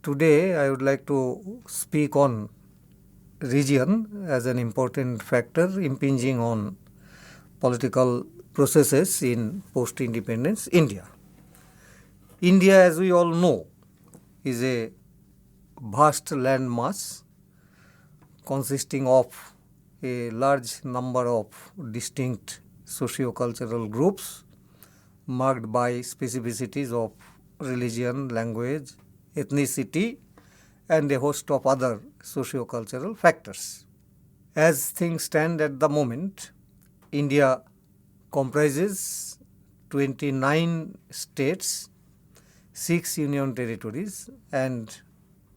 Today, I would like to speak on region as an important factor impinging on political processes in post-independence India. India, as we all know, is a vast landmass consisting of a large number of distinct socio-cultural groups marked by specificities of religion, language, ethnicity, and a host of other socio-cultural factors. As things stand at the moment, India comprises 29 states, 6 union territories, and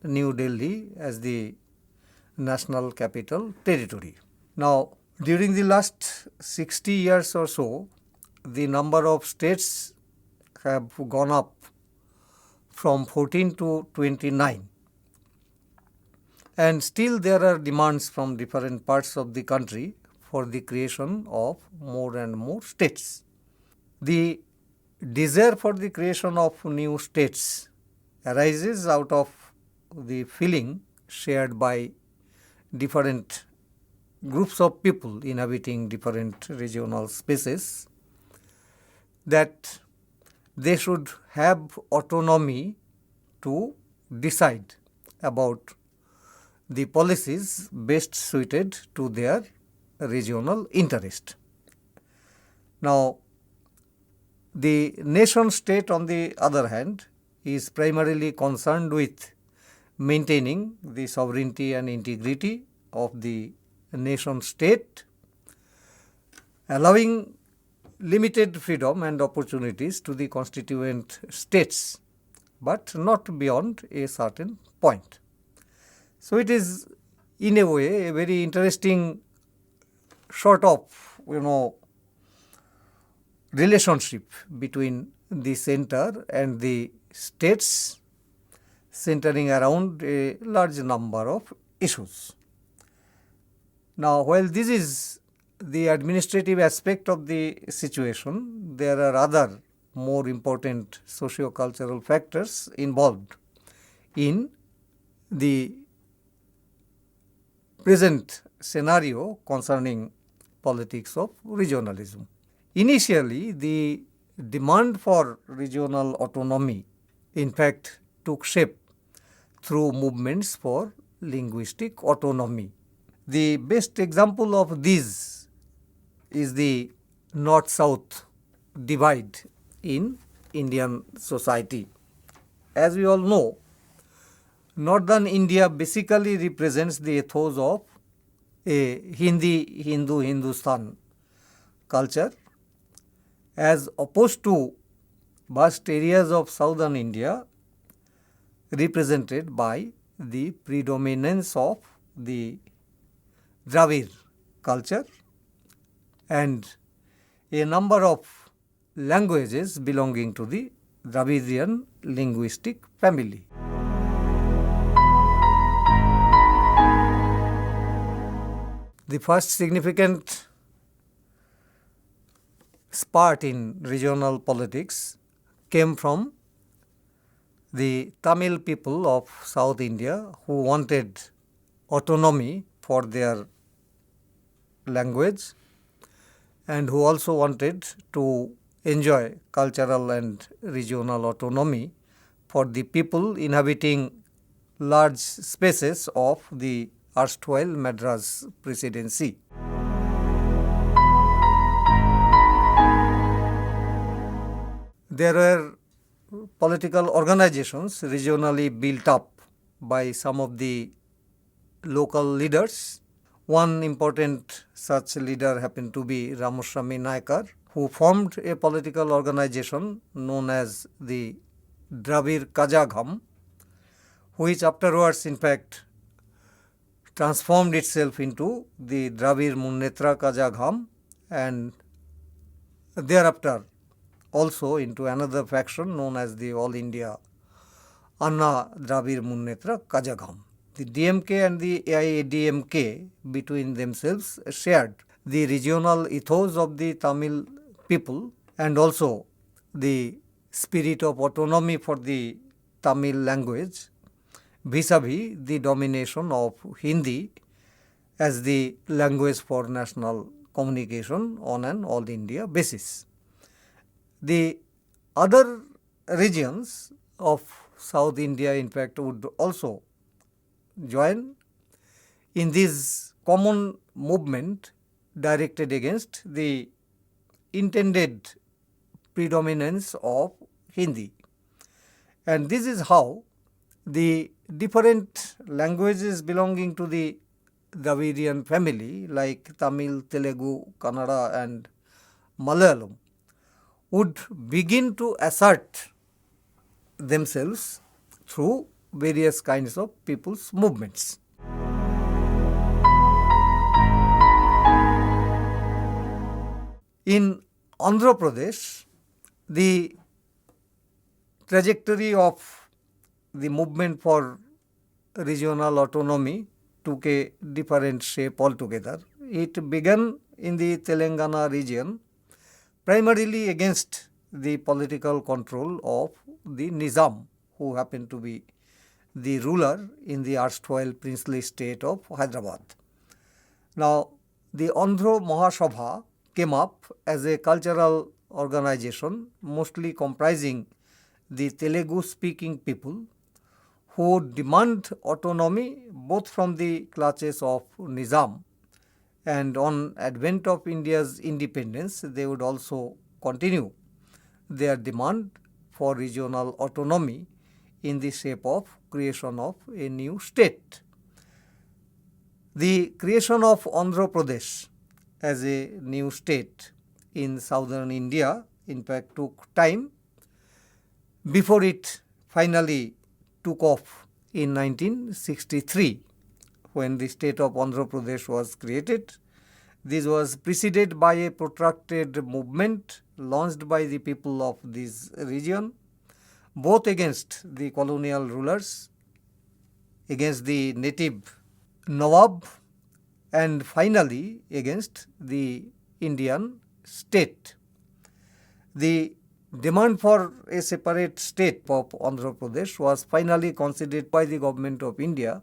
New Delhi as the national capital territory. Now, during the last 60 years or so, the number of states have gone up from 14 to 29. And still there are demands from different parts of the country for the creation of more and more states. The desire for the creation of new states arises out of the feeling shared by different groups of people inhabiting different regional spaces that they should have autonomy to decide about the policies best suited to their regional interest. Now, the nation state, on the other hand, is primarily concerned with maintaining the sovereignty and integrity of the nation state, allowing limited freedom and opportunities to the constituent states, but not beyond a certain point. So it is in a way a very interesting sort of relationship between the center and the states, centering around a large number of issues. Now, while this is the administrative aspect of the situation, there are other more important socio-cultural factors involved in the present scenario concerning politics of regionalism. Initially, the demand for regional autonomy in fact took shape through movements for linguistic autonomy. The best example of this is the North-South divide in Indian society. As we all know, Northern India basically represents the ethos of a Hindustan culture, as opposed to vast areas of Southern India represented by the predominance of the Dravid culture and a number of languages belonging to the Dravidian linguistic family. The first significant spark in regional politics came from the Tamil people of South India who wanted autonomy for their language and who also wanted to enjoy cultural and regional autonomy for the people inhabiting large spaces of the erstwhile Madras Presidency. There were political organizations regionally built up by some of the local leaders. One important such leader happened to be Ramaswamy Naikar, who formed a political organization known as the Dravid Kazhagam, which afterwards in fact transformed itself into the Dravid Munnetra Kazhagam and thereafter also into another faction known as the All India Anna Dravid Munnetra Kazhagam. The DMK and the AIADMK between themselves shared the regional ethos of the Tamil people and also the spirit of autonomy for the Tamil language vis-a-vis the domination of Hindi as the language for national communication on an all India basis. The other regions of South India in fact would also join in this common movement directed against the intended predominance of Hindi. And this is how the different languages belonging to the Dravidian family like Tamil, Telugu, Kannada and Malayalam would begin to assert themselves through various kinds of people's movements. In Andhra Pradesh, the trajectory of the movement for regional autonomy took a different shape altogether. It began in the Telangana region primarily against the political control of the Nizam, who happened to be the ruler in the erstwhile princely state of Hyderabad. Now, the Andhra Mahasabha came up as a cultural organization mostly comprising the Telugu speaking people who demand autonomy both from the clutches of Nizam, and on advent of India's independence they would also continue their demand for regional autonomy in the shape of creation of a new state. The creation of Andhra Pradesh as a new state in southern India in fact took time before it finally took off in 1963 when the state of Andhra Pradesh was created. This was preceded by a protracted movement launched by the people of this region, both against the colonial rulers, against the native Nawab, and finally against the Indian state. The demand for a separate state of Andhra Pradesh was finally considered by the government of India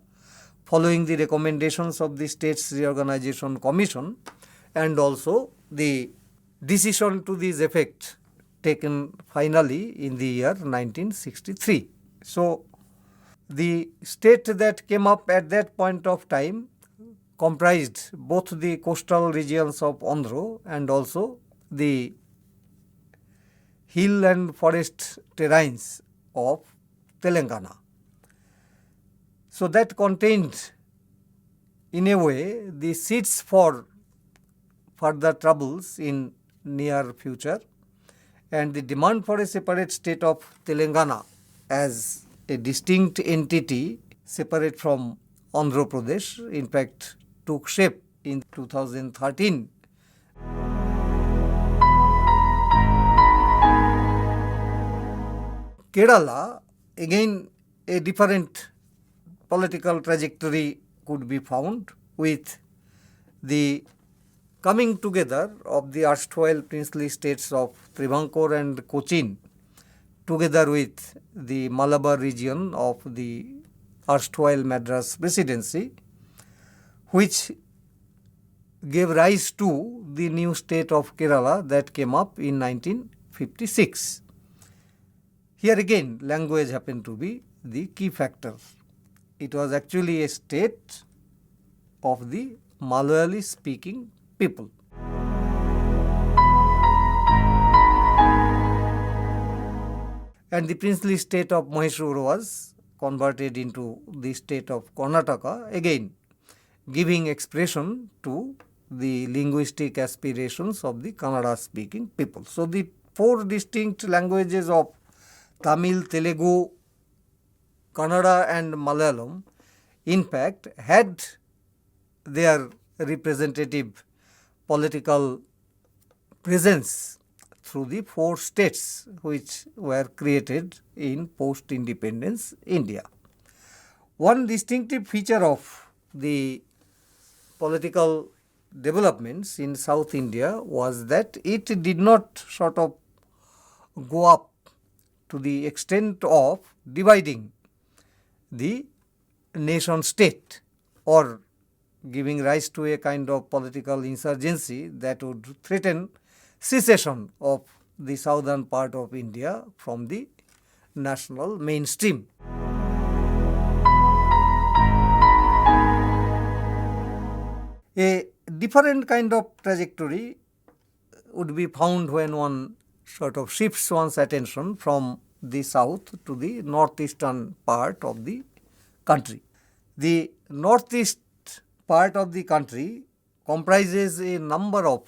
following the recommendations of the States Reorganization Commission and also the decision to this effect taken finally in the year 1963. So, the state that came up at that point of time comprised both the coastal regions of Andhra and also the hill and forest terrains of Telangana. So, that contained in a way the seeds for further troubles in near future, and the demand for a separate state of Telangana as a distinct entity separate from Andhra Pradesh in fact took shape in 2013. Kerala, again a different political trajectory could be found with the coming together of the erstwhile princely states of Travancore and Cochin together with the Malabar region of the erstwhile Madras Presidency, which gave rise to the new state of Kerala that came up in 1956. Here again language happened to be the key factor. It was actually a state of the Malayali speaking people. And the princely state of Mysore was converted into the state of Karnataka, again giving expression to the linguistic aspirations of the Kannada speaking people. So, the four distinct languages of Tamil, Telugu, Kannada and Malayalam in fact had their representative political presence through the four states which were created in post-independence India. One distinctive feature of the political developments in South India was that it did not sort of go up to the extent of dividing the nation state or giving rise to a kind of political insurgency that would threaten secession of the southern part of India from the national mainstream. A different kind of trajectory would be found when one sort of shifts one's attention from the south to the northeastern part of the country. The northeast part of the country comprises a number of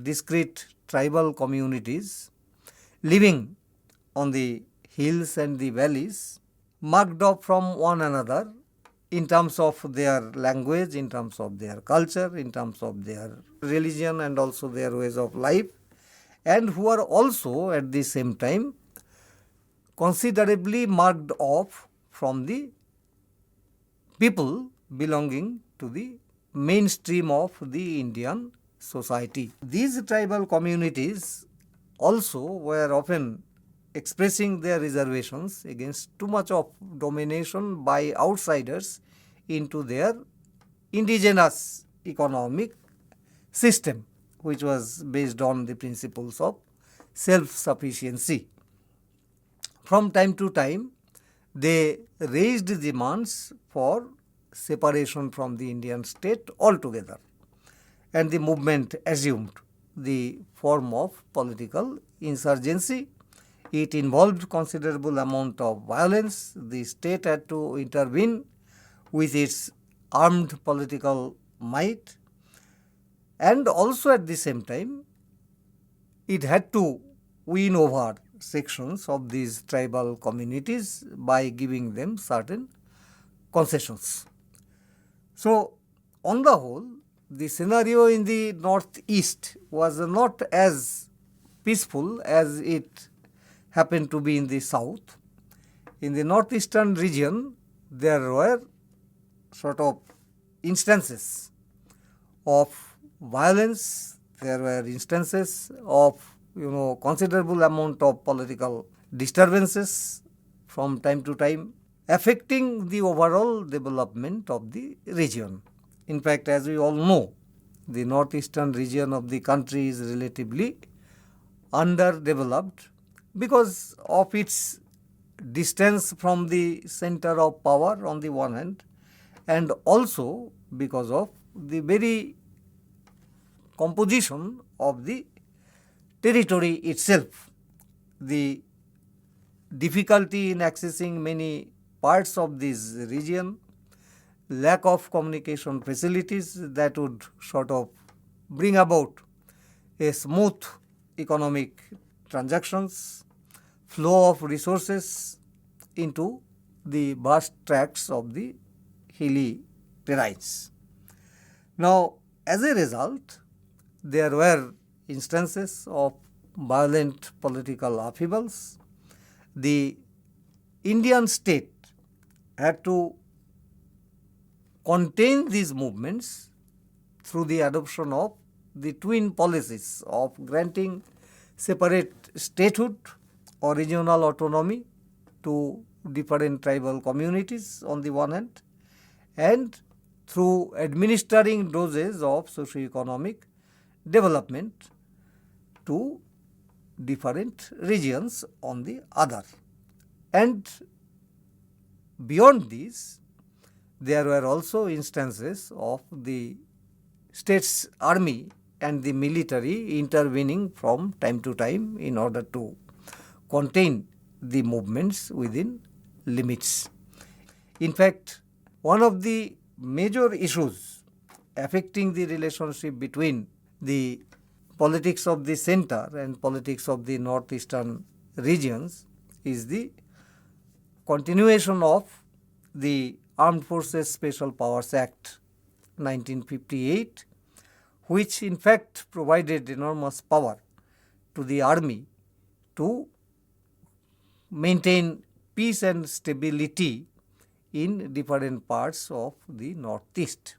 discrete tribal communities living on the hills and the valleys, marked off from one another in terms of their language, in terms of their culture, in terms of their religion and also their ways of life, and who are also at the same time considerably marked off from the people belonging to the mainstream of the Indian society. These tribal communities also were often expressing their reservations against too much of domination by outsiders into their indigenous economic system, which was based on the principles of self-sufficiency. From time to time, they raised demands for separation from the Indian state altogether, and the movement assumed the form of political insurgency. It involved considerable amount of violence. The state had to intervene with its armed political might, and also at the same time it had to win over sections of these tribal communities by giving them certain concessions. So, on the whole, the scenario in the northeast was not as peaceful as it happened to be in the south. In the northeastern region, there were sort of instances of violence, there were instances of considerable amount of political disturbances from time to time, affecting the overall development of the region. In fact, as we all know, the northeastern region of the country is relatively underdeveloped because of its distance from the center of power on the one hand, and also because of the very composition of the territory itself. The difficulty in accessing many parts of this region, lack of communication facilities that would sort of bring about a smooth economic transactions, flow of resources into the vast tracts of the hilly terrains. Now, as a result, there were instances of violent political upheavals. The Indian state had to contain these movements through the adoption of the twin policies of granting separate statehood or regional autonomy to different tribal communities on the one hand, and through administering doses of socio-economic development to different regions on the other. And beyond these, there were also instances of the state's army and the military intervening from time to time in order to contain the movements within limits. In fact, one of the major issues affecting the relationship between the politics of the center and politics of the northeastern regions is the continuation of the Armed Forces Special Powers Act 1958, which in fact provided enormous power to the army to maintain peace and stability in different parts of the northeast.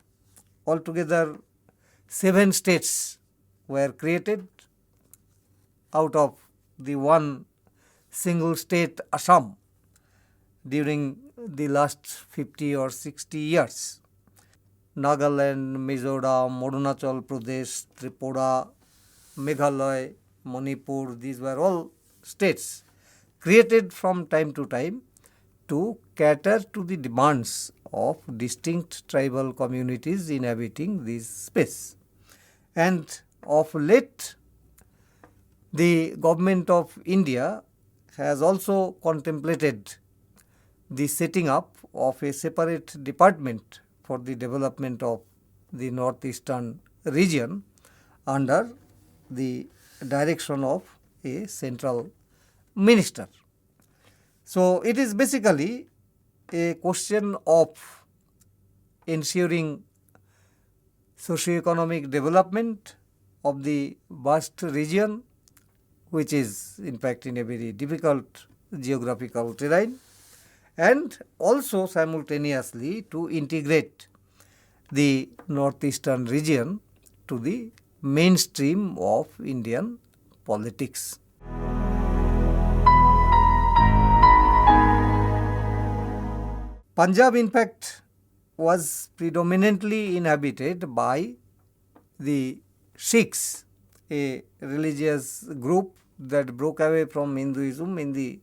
Altogether, 7 states were created out of the one single state, Assam. during the last 50 or 60 years. Nagaland, Mizoram, Arunachal Pradesh, Tripura, Meghalaya, Manipur, these were all states created from time to time to cater to the demands of distinct tribal communities inhabiting this space. And of late, the government of India has also contemplated the setting up of a separate department for the development of the northeastern region under the direction of a central minister. So, it is basically a question of ensuring socio-economic development of the vast region, which is in fact in a very difficult geographical terrain, and also simultaneously to integrate the northeastern region to the mainstream of Indian politics. Punjab in fact was predominantly inhabited by the Sikhs, a religious group that broke away from Hinduism in the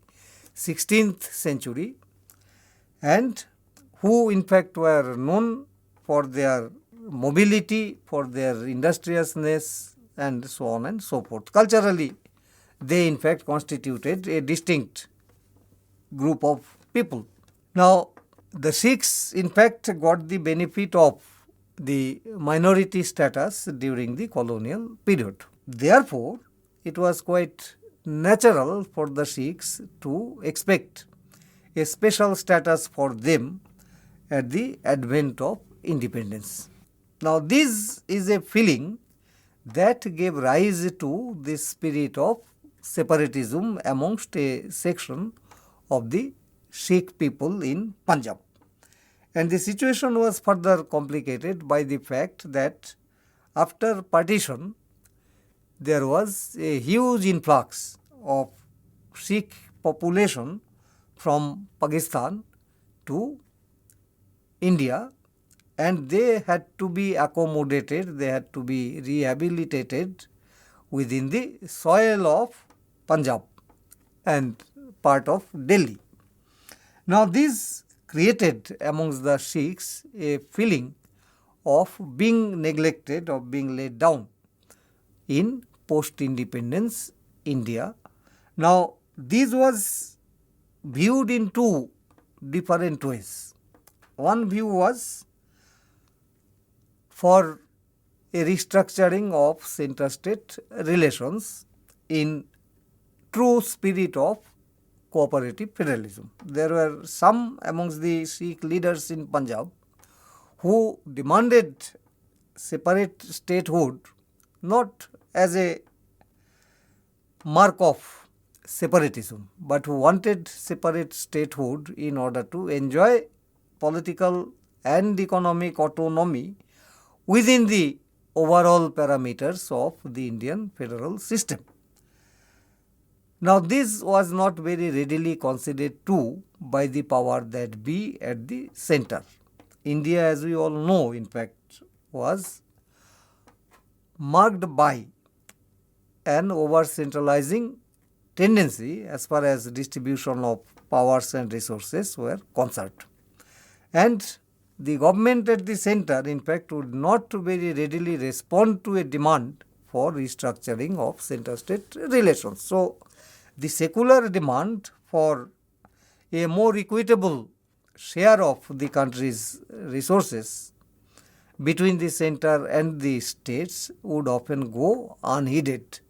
16th century, and who in fact were known for their mobility, for their industriousness, and so on and so forth. Culturally, they in fact constituted a distinct group of people. Now, the Sikhs in fact got the benefit of the minority status during the colonial period. Therefore, it was quite natural for the Sikhs to expect a special status for them at the advent of independence. Now, this is a feeling that gave rise to the spirit of separatism amongst a section of the Sikh people in Punjab. And the situation was further complicated by the fact that after partition, there was a huge influx of Sikh population from Pakistan to India, and they had to be accommodated, they had to be rehabilitated within the soil of Punjab and part of Delhi. Now, this created amongst the Sikhs a feeling of being neglected, of being laid down in post-independence India. Now, this was viewed in two different ways. One view was for a restructuring of center-state relations in true spirit of cooperative federalism. There were some amongst the Sikh leaders in Punjab who demanded separate statehood not as a mark of separatism, but who wanted separate statehood in order to enjoy political and economic autonomy within the overall parameters of the Indian federal system. Now, this was not very readily conceded to by the power that be at the center. India, as we all know, in fact, was marked by an over-centralizing tendency as far as distribution of powers and resources were concerned. And the government at the center, in fact, would not very readily respond to a demand for restructuring of center-state relations. So, the secular demand for a more equitable share of the country's resources between the center and the states would often go unheeded,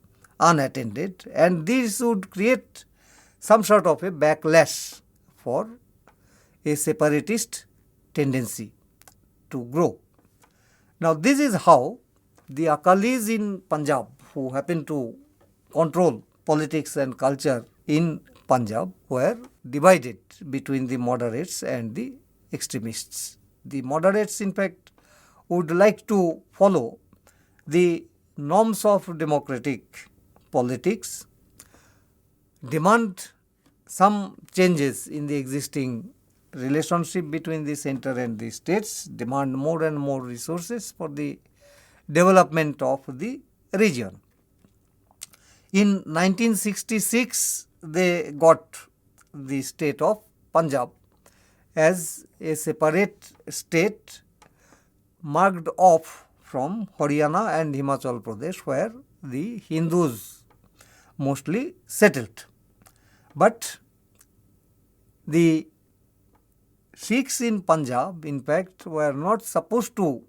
unattended, and this would create some sort of a backlash for a separatist tendency to grow. Now, this is how the Akalis in Punjab, who happen to control politics and culture in Punjab, were divided between the moderates and the extremists. The moderates, in fact, would like to follow the norms of democratic politics, demand some changes in the existing relationship between the center and the states, demand more and more resources for the development of the region. In 1966, they got the state of Punjab as a separate state marked off from Haryana and Himachal Pradesh, where the Hindus mostly settled. But the Sikhs in Punjab, in fact, were not supposed to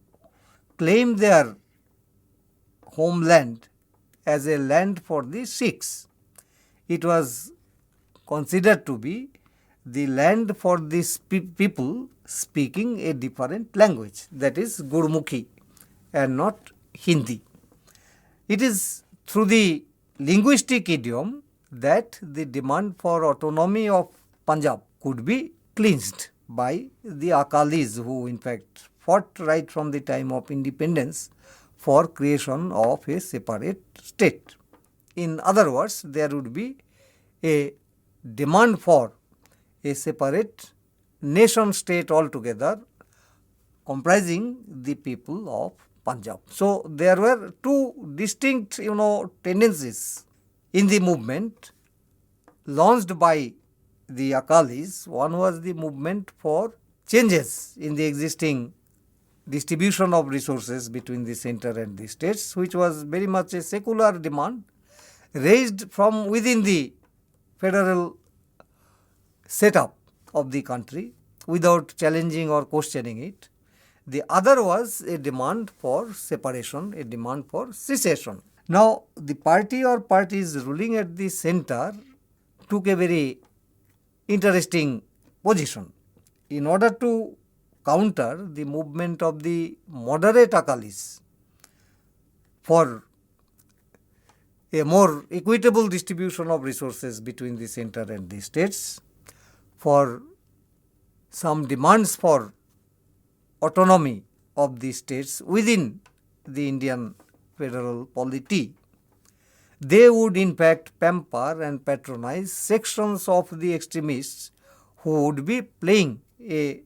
claim their homeland as a land for the Sikhs. It was considered to be the land for these people speaking a different language, that is Gurmukhi and not Hindi. It is through the linguistic idiom that the demand for autonomy of Punjab could be cleansed by the Akalis, who in fact fought right from the time of independence for creation of a separate state. In other words, there would be a demand for a separate nation state altogether comprising the people of Punjab. So there were two distinct, tendencies in the movement launched by the Akalis. One was the movement for changes in the existing distribution of resources between the center and the states, which was very much a secular demand raised from within the federal setup of the country without challenging or questioning it. The other was a demand for separation, a demand for secession. Now, the party or parties ruling at the center took a very interesting position. In order to counter the movement of the moderate Akalis for a more equitable distribution of resources between the center and the states, for some demands for autonomy of the states within the Indian federal polity, they would in fact pamper and patronize sections of the extremists who would be playing a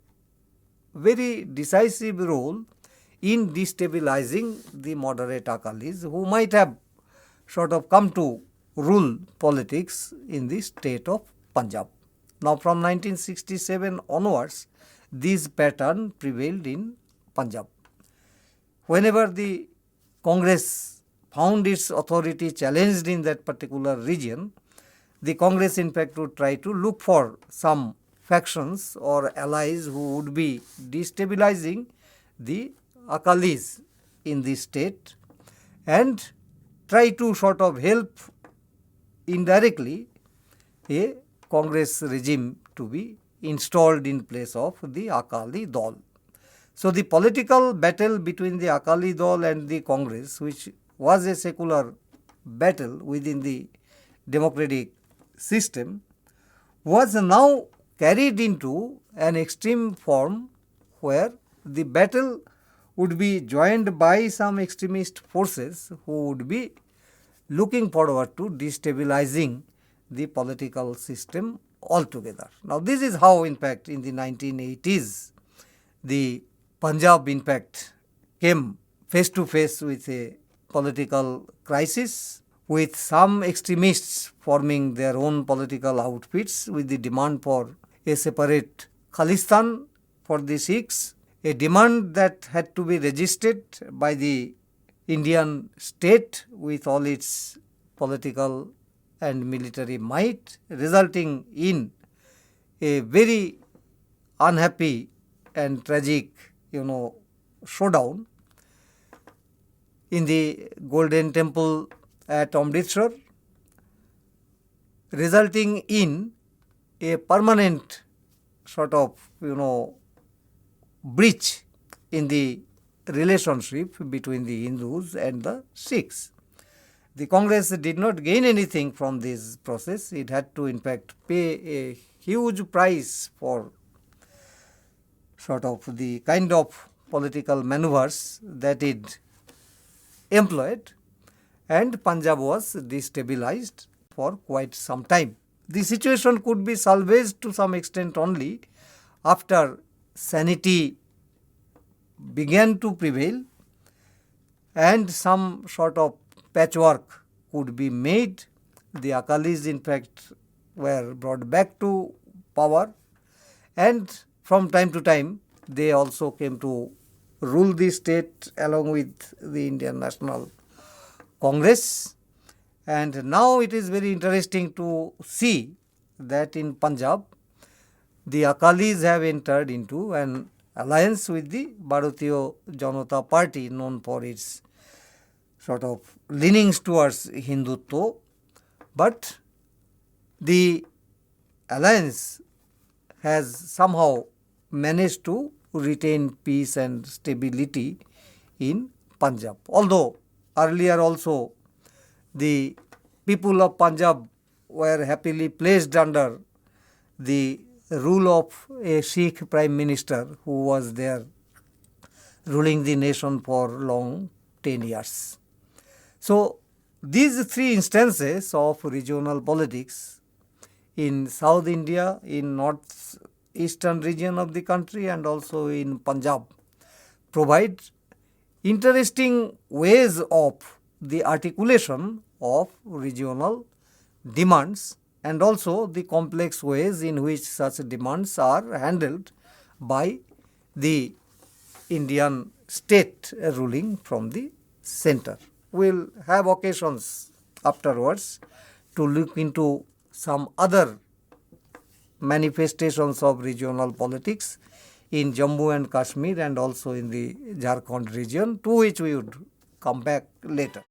very decisive role in destabilizing the moderate Akalis, who might have sort of come to rule politics in the state of Punjab. Now, from 1967 onwards, this pattern prevailed in Punjab. Whenever the Congress found its authority challenged in that particular region, the Congress in fact would try to look for some factions or allies who would be destabilizing the Akalis in the state and try to sort of help indirectly a Congress regime to be installed in place of the Akali Dal. So the political battle between the Akali Dal and the Congress, which was a secular battle within the democratic system, was now carried into an extreme form where the battle would be joined by some extremist forces who would be looking forward to destabilizing the political system altogether. Now, this is how in fact in the 1980s the Punjab in fact came face to face with a political crisis, with some extremists forming their own political outfits with the demand for a separate Khalistan for the Sikhs, a demand that had to be registered by the Indian state with all its political and military might, resulting in a very unhappy and tragic, showdown in the Golden Temple at Amritsar, resulting in a permanent sort of, breach in the relationship between the Hindus and the Sikhs. The Congress did not gain anything from this process. It had to in fact pay a huge price for sort of the kind of political maneuvers that it employed, and Punjab was destabilized for quite some time. the situation could be salvaged to some extent only after sanity began to prevail and some sort of patchwork could be made. The Akalis in fact were brought back to power, and from time to time they also came to rule the state along with the Indian National Congress. And now it is very interesting to see that in Punjab the Akalis have entered into an alliance with the Bharatiya Janata Party, known for its sort of leanings towards Hindutva, but the alliance has somehow managed to retain peace and stability in Punjab. Although earlier also the people of Punjab were happily placed under the rule of a Sikh Prime Minister who was there ruling the nation for long 10 years. So these three instances of regional politics in South India, in northeastern region of the country and also in Punjab provide interesting ways of the articulation of regional demands and also the complex ways in which such demands are handled by the Indian state ruling from the center. We will have occasions afterwards to look into some other manifestations of regional politics in Jammu and Kashmir and also in the Jharkhand region, to which we would come back later.